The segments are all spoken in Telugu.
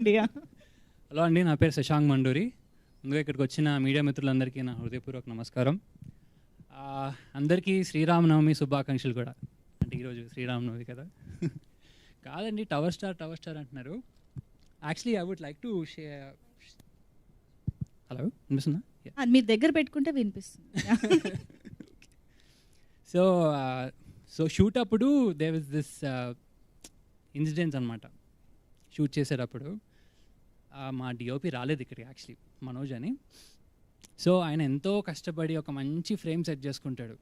చెప్పండి. హలో అండి, నా పేరు శశాంక్ మండూరి. ముందుగా ఇక్కడికి వచ్చిన మీడియా మిత్రులందరికీ నా హృదయపూర్వక నమస్కారం. అందరికీ శ్రీరామనవమి శుభాకాంక్షలు కూడా. అంటే ఈరోజు శ్రీరామనవమి కదా. కాదండి, టవర్ స్టార్ అంటున్నారు. Actually I would like to share. Hello, వినిపిస్తుందా? మీరు దగ్గర పెట్టుకుంటే వినిపిస్తుంది. సో షూట్ అప్పుడు దే వాజ్ దిస్ ఇన్సిడెంట్స్ అనమాట. షూట్ చేసేటప్పుడు మా డిఓపి రాలేదు ఇక్కడికి, యాక్చువల్లీ మనోజ్ అని. సో ఆయన ఎంతో కష్టపడి ఒక మంచి ఫ్రేమ్ సెట్ చేసుకుంటాడు,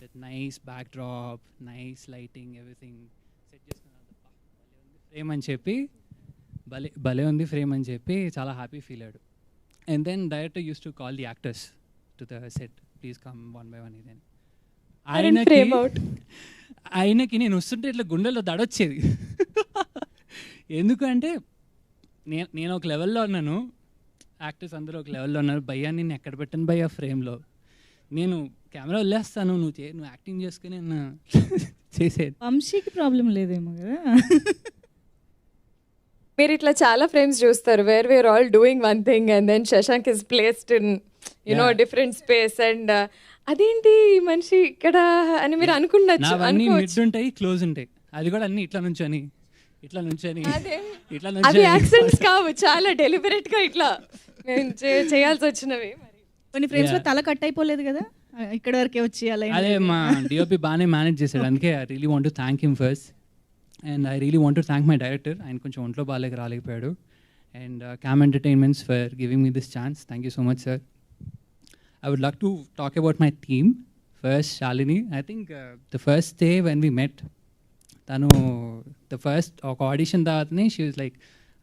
with nice backdrop, nice lighting, everything set చేసుకున్నాడు. ఫ్రేమ్ అని చెప్పి భలే ఉంది ఫ్రేమ్ అని చెప్పి చాలా హ్యాపీ ఫీల్ అయ్యాడు. And then director use to call the actors to the set, please come one by one. ఇదని ఆయనకి నేను వస్తుంటే ఇట్లా గుండెల్లో దడొచ్చేది. ఎందుకంటే నేను ఒక లెవెల్లో ఉన్నాను, యాక్టర్స్ అందరూ ఒక లెవెల్లో ఉన్నారు. భయ్యా నేను ఎక్కడ పెట్టాను భయ్యా ఫ్రేమ్లో, నేను కెమెరా వదిలేస్తాను, నువ్వు యాక్టింగ్ చేసుకుని చేసేది. వంశీకి ప్రాబ్లం లేదేమో కదా. మీరు ఇట్లా చాలా ఫ్రేమ్స్ చూస్తారు where we are all doing one thing and then Shashank is placed in you know different space and అదేంటి మనిషి ఇక్కడ అని మీరు అనుకుండొచ్చు. అన్ని మిడ్ ఉంటాయి, క్లోజ్ ఉంటాయి, అది కూడా అన్ని ఇట్లా నుంచొని అది యాక్సెంట్స్ కావు, చాలా డెలిబరేట్ గా ఇట్లా చేయాల్సి వచ్చినవి. కొన్ని ఫ్రేమ్స్ లో తల కట్ అయిపోలేదు కదా, ఇక్కడ వరకే వచ్చి అలా. అదే మా డిఓపి బాగానే మేనేజ్ చేశాడు. అందుకే I really want to thank him first. And I really want to thank my director. ఆయన కొంచెం ఒంట్లో రాలేకపోయాడు. And Cam entertainments for giving me this chance. Thank you so much sir. I would like to talk about my team. First, Shalini. I think the first day when we met, the first audition దాని she was like,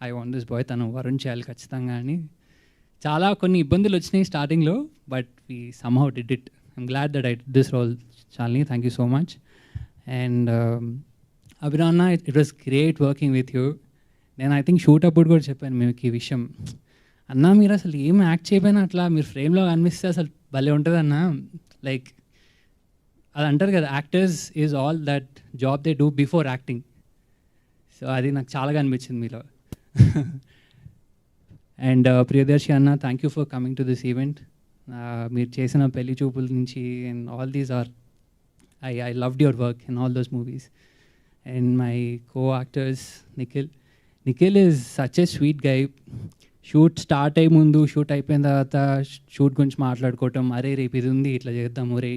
I want this boy, తను వరుణ్ చేయాలి ఖచ్చితంగా అని. చాలా కొన్ని ఇబ్బందులు వచ్చినాయి స్టార్టింగ్లో, but we somehow did it. I'm glad that I did this role, Shalini. Thank you so much. And Abhinanna, it was great working with you. నేను ఐ థింక్ షూట్ అప్పుడు కూడా చెప్పాను మీకు ఈ విషయం. అన్నా మీరు అసలు ఏం యాక్ట్ చేయకపోయినా అట్లా మీరు ఫ్రేమ్లో కనిపిస్తే అసలు భలే ఉంటుంది అన్న. లైక్ అది అంటారు కదా, actors is all that job they do before acting. So అది నాకు చాలా అనిపించింది మీలో. అండ్ ప్రియదర్శి అన్న, thank you for coming to this event. మీరు చేసిన పెళ్లి చూపుల నుంచి and all these are I loved your work in all those movies. And my co actors Nikhil is such a sweet guy. Shoot start అయ్యే ముందు, షూట్ అయిపోయిన తర్వాత షూట్ గురించి మాట్లాడుకోవటం, అరే రేపు ఇది ఉంది ఇట్లా చేద్దాము, రే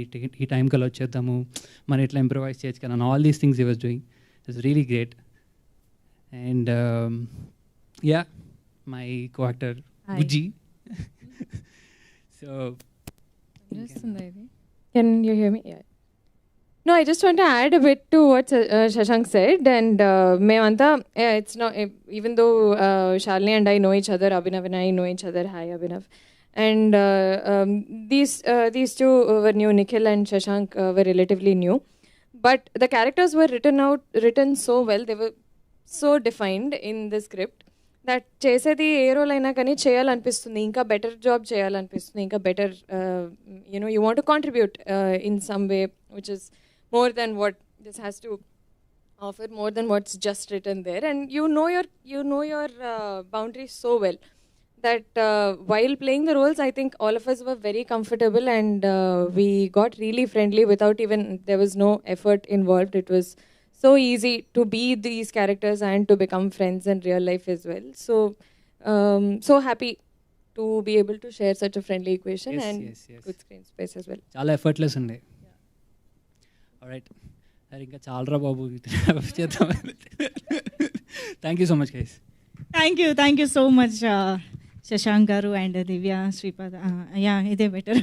ఈ టైంకి అలా వచ్చేద్దాము, మనం ఇట్లా ఇంప్రూవైజ్ చేయొచ్చు కదా, all these things he was doing. It's really great. And yeah, my co actor Bujji. So can you here me? No, I just want to add a bit to what Shashank said. And Mevanta, it's not, even though Shalini and I know each other, Abhinav and I know each other. Hi, Abhinav. And these two were new. Nikhil and Shashank were relatively new. But the characters were written so well. They were so defined in the script that చేసేది ఏ రోల్ అయినా కానీ చేయాలనిపిస్తుంది, ఇంకా బెటర్ జాబ్ చేయాలనిపిస్తుంది, ఇంకా better you want to contribute in some way which is more than what this has to offer, more than what's just written there. And you know your boundaries so well that while playing the roles, I think all of us were very comfortable and we got really friendly without even, there was no effort involved. It was so easy to be these characters and to become friends in real life as well. So happy to be able to share such a friendly equation and good screen space as well. చాలా ఎఫర్ట్లెస్ ఉండే. ఆల్రైట్, సరే ఇంకా చాలరా బాబు చేద్దాం. Thank you so much guys. Thank you so much Shashank గారు అండ్ దివ్య, శ్రీపాద. యా, ఇదే బెటర్.